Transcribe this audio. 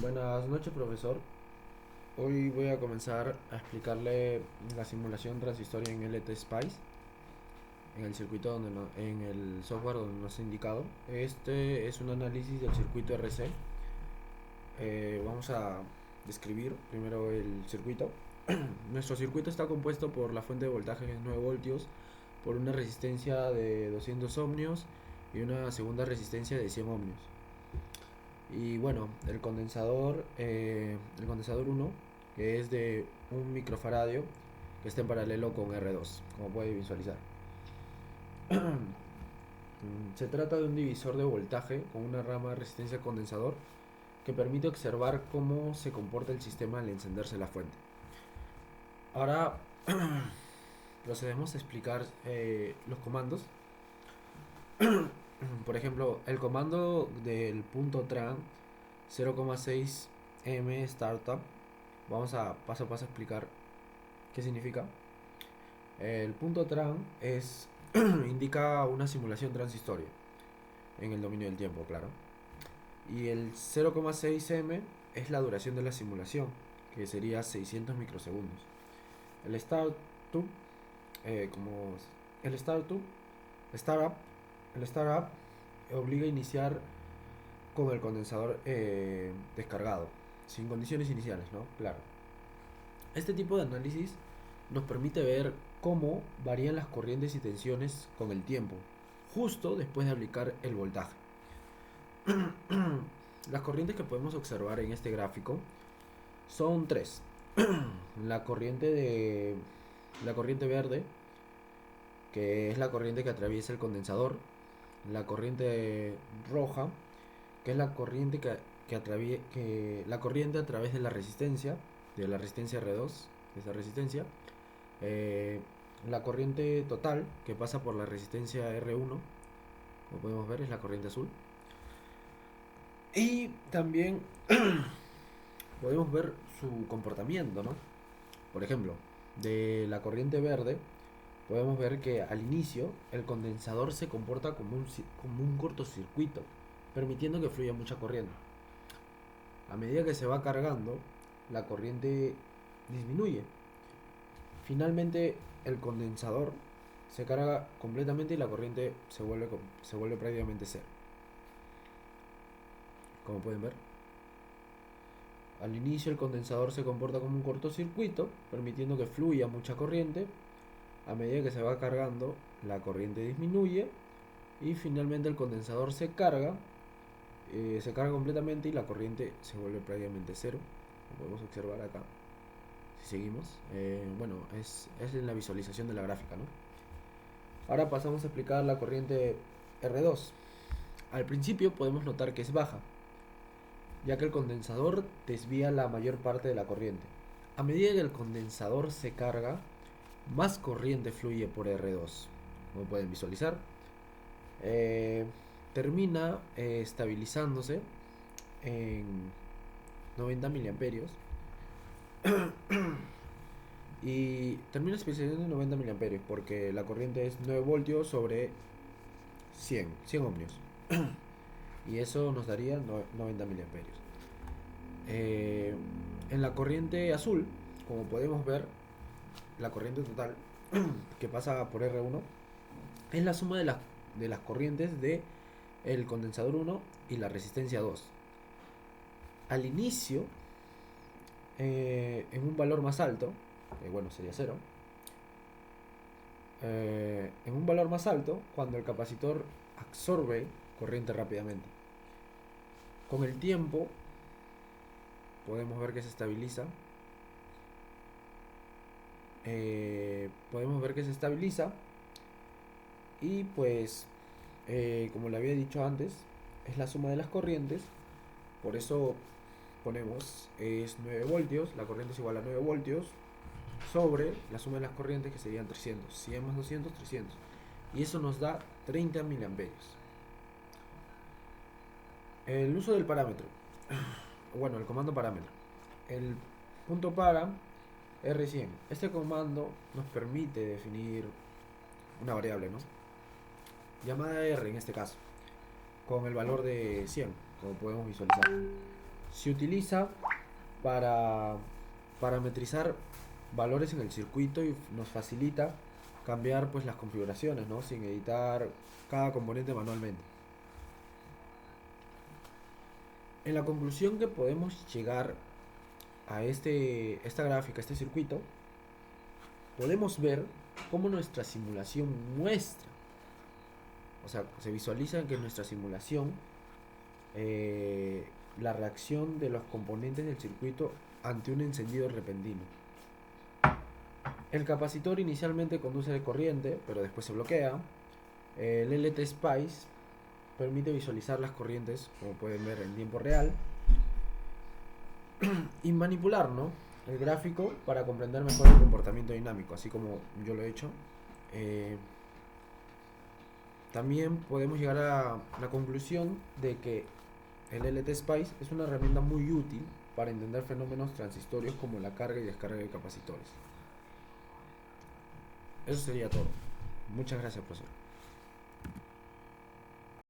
Buenas noches, profesor. Hoy voy a comenzar a explicarle la simulación transistoria en LTSpice, en el circuito en el software donde nos ha indicado. Este es un análisis del circuito RC. Vamos a describir primero el circuito. Nuestro circuito está compuesto por la fuente de voltaje de 9 voltios, por una resistencia de 200 ohmios y una segunda resistencia de 100 ohmios. Y bueno, el condensador 1, que es de un microfaradio, que está en paralelo con R2, como puede visualizar. Se trata de un divisor de voltaje con una rama de resistencia condensador que permite observar cómo se comporta el sistema al encenderse la fuente. Ahora procedemos a explicar los comandos. Por ejemplo, el comando del punto tran 0,6 m startup. Vamos a paso explicar qué significa. El punto tran indica una simulación transistoria en el dominio del tiempo, claro. Y el 0,6 m es la duración de la simulación, que sería 600 microsegundos. El startup, como el startup, startup, el startup obliga a iniciar con el condensador descargado, sin condiciones iniciales, ¿no? Claro. Este tipo de análisis nos permite ver cómo varían las corrientes y tensiones con el tiempo, justo después de aplicar el voltaje. Las corrientes que podemos observar en este gráfico son tres. La corriente verde, que es la corriente que atraviesa el condensador. La corriente roja, que es la corriente la corriente a través de la resistencia R2, de esa resistencia. La corriente total, que pasa por la resistencia R1, como podemos ver, es la corriente azul. Y también podemos ver su comportamiento, ¿no? Por ejemplo, de la corriente verde podemos ver que al inicio el condensador se comporta como un cortocircuito, permitiendo que fluya mucha corriente. A medida que se va cargando, la corriente disminuye. Finalmente, el condensador se carga completamente y la corriente se vuelve prácticamente cero. Como pueden ver, al inicio el condensador se comporta como un cortocircuito, permitiendo que fluya mucha corriente. A medida que se va cargando, la corriente disminuye y finalmente el condensador se carga completamente y la corriente se vuelve prácticamente cero, como podemos observar acá. Si seguimos, bueno, es en la visualización de la gráfica, ¿no? Ahora pasamos a explicar la corriente R2. Al principio podemos notar que es baja, ya que el condensador desvía la mayor parte de la corriente. A medida que el condensador se carga, más corriente fluye por R2, como pueden visualizar. Termina estabilizándose en 90 miliamperios y termina estabilizándose en 90 miliamperios porque la corriente es 9 voltios sobre 100 ohmios y eso nos daría 90 miliamperios. En la corriente azul, como podemos ver, la corriente total que pasa por R1 es la suma de las corrientes de el condensador 1 y la resistencia 2. Al inicio, en un valor más alto, bueno, sería 0, en un valor más alto, cuando el capacitor absorbe corriente rápidamente. Con el tiempo, podemos ver que se estabiliza. Y pues, como le había dicho antes, es la suma de las corrientes. Por eso ponemos es 9 voltios, la corriente es igual a 9 voltios sobre la suma de las corrientes, que serían 300. 100 más 200, 300. Y eso nos da 30 miliamperios. El uso del parámetro. Bueno, el comando parámetro. El punto para R100. Este comando nos permite definir una variable, ¿no? Llamada R en este caso, con el valor de 100, como podemos visualizar. Se utiliza para parametrizar valores en el circuito y nos facilita cambiar pues las configuraciones, ¿no? Sin editar cada componente manualmente. En la conclusión que podemos llegar a esta gráfica, este circuito, podemos ver cómo nuestra simulación muestra, o sea, se visualiza que nuestra simulación, la reacción de los componentes del circuito ante un encendido repentino. El capacitor inicialmente conduce de corriente, pero después se bloquea. El LT Spice permite visualizar las corrientes, como pueden ver, en tiempo real y manipular, ¿no?, el gráfico para comprender mejor el comportamiento dinámico, así como yo lo he hecho. También podemos llegar a la conclusión de que el LT Spice es una herramienta muy útil para entender fenómenos transitorios como la carga y descarga de capacitores. Eso sería todo. Muchas gracias, profesor.